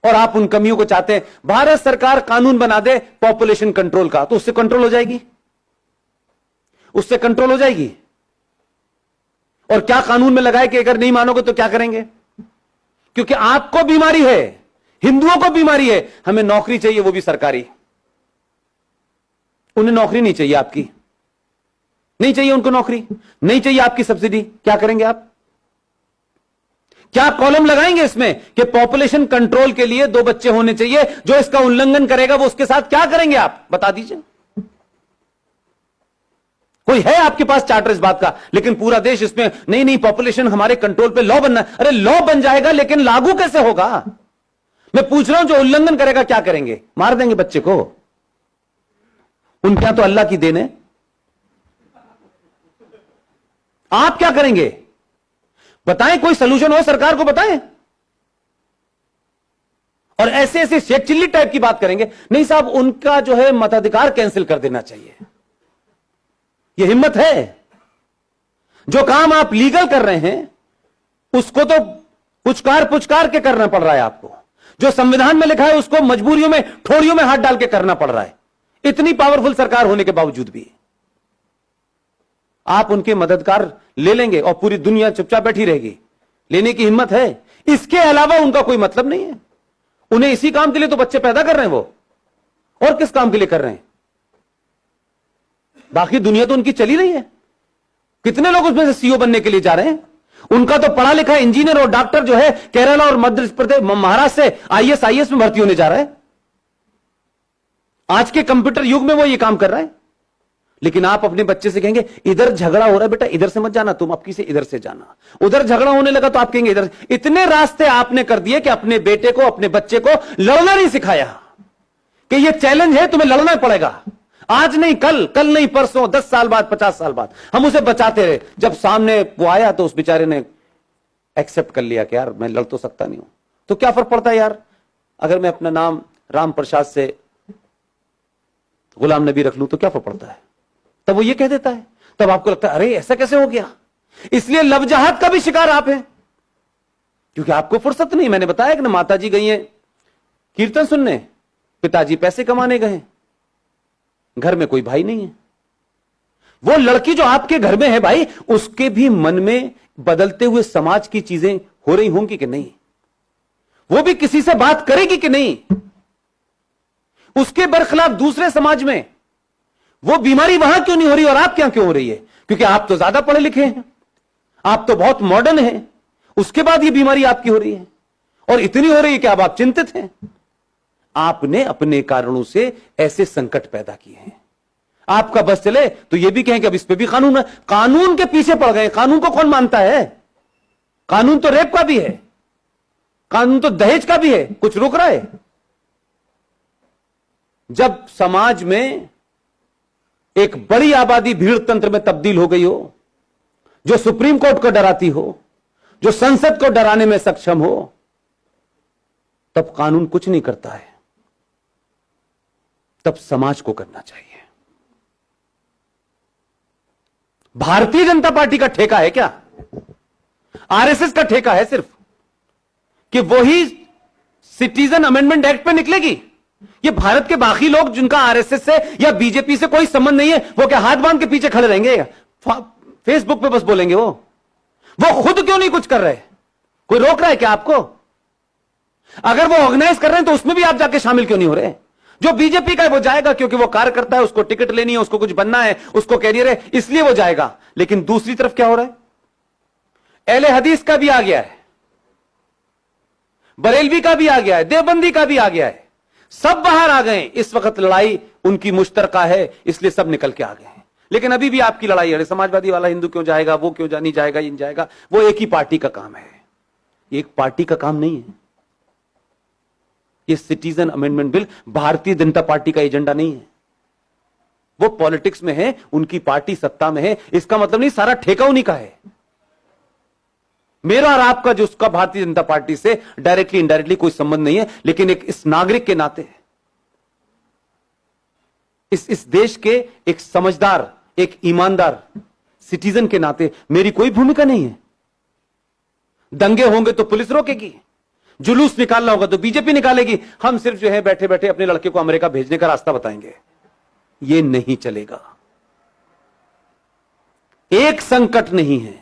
और आप उन कमियों को चाहते हैं। भारत सरकार कानून बना दे पॉपुलेशन कंट्रोल का, तो उससे कंट्रोल हो जाएगी, उससे कंट्रोल हो जाएगी। और क्या कानून में लगाए कि अगर नहीं मानोगे तो क्या करेंगे? क्योंकि आपको बीमारी है, हिंदुओं को बीमारी है, हमें नौकरी चाहिए, वो भी सरकारी। उन्हें नौकरी नहीं चाहिए, आपकी नहीं चाहिए, उनको नौकरी नहीं चाहिए, आपकी सब्सिडी। क्या करेंगे आप? क्या कॉलम लगाएंगे इसमें कि पॉपुलेशन कंट्रोल के लिए 2 बच्चे होने चाहिए, जो इसका उल्लंघन करेगा वो उसके साथ क्या करेंगे आप बता दीजिए। कोई है आपके पास चार्टर इस बात का? लेकिन पूरा देश इसमें नहीं नहीं, पॉपुलेशन हमारे कंट्रोल पे लॉ बनना है। अरे लॉ बन जाएगा, लेकिन लागू कैसे होगा? मैं पूछ रहा हूं, जो उल्लंघन करेगा क्या करेंगे? मार देंगे बच्चे को? उनके यहां तो अल्लाह की देन है। आप क्या करेंगे बताएं? कोई सलूशन हो सरकार को बताएं। और ऐसे ऐसे शेख चिल्ली टाइप की बात करेंगे, नहीं साहब उनका जो है मताधिकार कैंसिल कर देना चाहिए। यह हिम्मत है? जो काम आप लीगल कर रहे हैं उसको तो पुचकार पुचकार के करना पड़ रहा है आपको। जो संविधान में लिखा है उसको मजबूरियों में, ठोड़ियों में हाथ डाल के करना पड़ रहा है, इतनी पावरफुल सरकार होने के बावजूद भी। आप उनके मददगार ले लेंगे और पूरी दुनिया चुपचाप बैठी रहेगी। लेने की हिम्मत है? इसके अलावा उनका कोई मतलब नहीं है। उन्हें इसी काम के लिए तो बच्चे पैदा कर रहे हैं वो, और किस काम के लिए कर रहे हैं? बाकी दुनिया तो उनकी चली रही है। कितने लोग उसमें से सीईओ बनने के लिए जा रहे हैं? उनका तो पढ़ा लिखा इंजीनियर और डॉक्टर जो है केरला और मध्य प्रदेश, महाराष्ट्र से आईएएस में भर्ती होने जा रहा है। आज के कंप्यूटर युग में वो ये काम कर रहा है। लेकिन आप अपने बच्चे से कहेंगे इधर झगड़ा हो रहा है बेटा, इधर से मत जाना, तुम आपकी से इधर से जाना। उधर झगड़ा होने लगा तो आप कहेंगे इधर। इतने रास्ते आपने कर दिए कि अपने बेटे को, अपने बच्चे को लड़ना नहीं सिखाया कि ये चैलेंज है, तुम्हें लड़ना पड़ेगा। आज नहीं कल, कल नहीं परसों, 10 साल बाद, 50 साल बाद हम उसे बचाते रहे। जब सामने वो आया तो उस बेचारे ने एक्सेप्ट कर लिया कि यार मैं लड़ तो सकता नहीं हूं। तो क्या फर्क पड़ता है यार, अगर मैं अपना नाम राम प्रसाद से गुलाम नबी रख लूं तो क्या फर्क पड़ता है? तब वो ये कह देता है, तब आपको लगता है अरे ऐसा कैसे हो गया। इसलिए लवजहत का भी शिकार आप हैं, क्योंकि आपको फुर्सत नहीं। मैंने बताया कि ना, माताजी गई हैं कीर्तन सुनने, पिताजी पैसे कमाने गए, घर में कोई भाई नहीं है। वो लड़की जो आपके घर में है भाई, उसके भी मन में बदलते हुए समाज की चीजें हो रही होंगी कि नहीं? वो भी किसी से बात करेगी कि नहीं? उसके बरखिलाफ दूसरे समाज में वो बीमारी वहां क्यों नहीं हो रही और आप क्या क्यों हो रही है? क्योंकि आप तो ज्यादा पढ़े लिखे हैं, आप तो बहुत मॉडर्न हैं, उसके बाद ये बीमारी आपकी हो रही है, और इतनी हो रही है कि अब आप चिंतित हैं। आपने अपने कारणों से ऐसे संकट पैदा किए हैं। आपका बस चले तो ये भी कहें कि अब इस पे भी कानून है। कानून के पीछे पड़ गए। कानून को कौन मानता है? कानून तो रेप का भी है, कानून तो दहेज का भी है। कुछ रोक रहा है? जब समाज में एक बड़ी आबादी भीड़ तंत्र में तब्दील हो गई हो, जो सुप्रीम कोर्ट को डराती हो, जो संसद को डराने में सक्षम हो, तब कानून कुछ नहीं करता है, तब समाज को करना चाहिए। भारतीय जनता पार्टी का ठेका है क्या? आरएसएस का ठेका है सिर्फ कि वही सिटीजन अमेंडमेंट एक्ट पे निकलेगी? ये भारत के बाकी लोग जिनका आरएसएस से या बीजेपी से कोई संबंध नहीं है, वो क्या हाथ बांध के पीछे खड़े रहेंगे? फेसबुक पे बस बोलेंगे वो खुद क्यों नहीं कुछ कर रहे? कोई रोक रहा है क्या आपको? अगर वो ऑर्गेनाइज कर रहे हैं तो उसमें भी आप जाके शामिल क्यों नहीं हो रहे? जो बीजेपी का है वो जाएगा क्योंकि वो कार्यकर्ता करता है, उसको टिकट लेनी है, उसको कुछ बनना है, उसको कैरियर है, इसलिए वो जाएगा। लेकिन दूसरी तरफ क्या हो रहा है? अहले हदीस का भी आ गया है, बरेलवी का भी आ गया है, देवबंदी का भी आ गया है, सब बाहर आ गए। इस वक्त लड़ाई उनकी मुश्तरका है, इसलिए सब निकल के आ गए हैं। लेकिन अभी भी आपकी लड़ाई है, समाजवादी वाला हिंदू क्यों जाएगा, वो क्यों नहीं जाएगा, इन जाएगा। वो एक ही पार्टी का काम है, एक पार्टी का काम नहीं है। ये citizen amendment bill Bharatiya Janata party का एजेंडा नहीं है। वो पॉलिटिक्स में है, उनकी पार्टी सत्ता में है, इसका मतलब नहीं सारा ठेका उन्हीं का है। मेरा और आपका जो उसका भारतीय जनता पार्टी से डायरेक्टली इनडायरेक्टली कोई संबंध नहीं है, लेकिन एक इस नागरिक के नाते, इस देश के एक समझदार, एक ईमानदार सिटीजन के नाते मेरी कोई भूमिका नहीं है। दंगे होंगे तो पुलिस रोकेगी, जुलूस निकालना होगा तो बीजेपी निकालेगी, हम सिर्फ जो है बैठे बैठे अपने लड़के को अमेरिका भेजने का रास्ता बताएंगे। ये नहीं चलेगा। एक संकट नहीं है,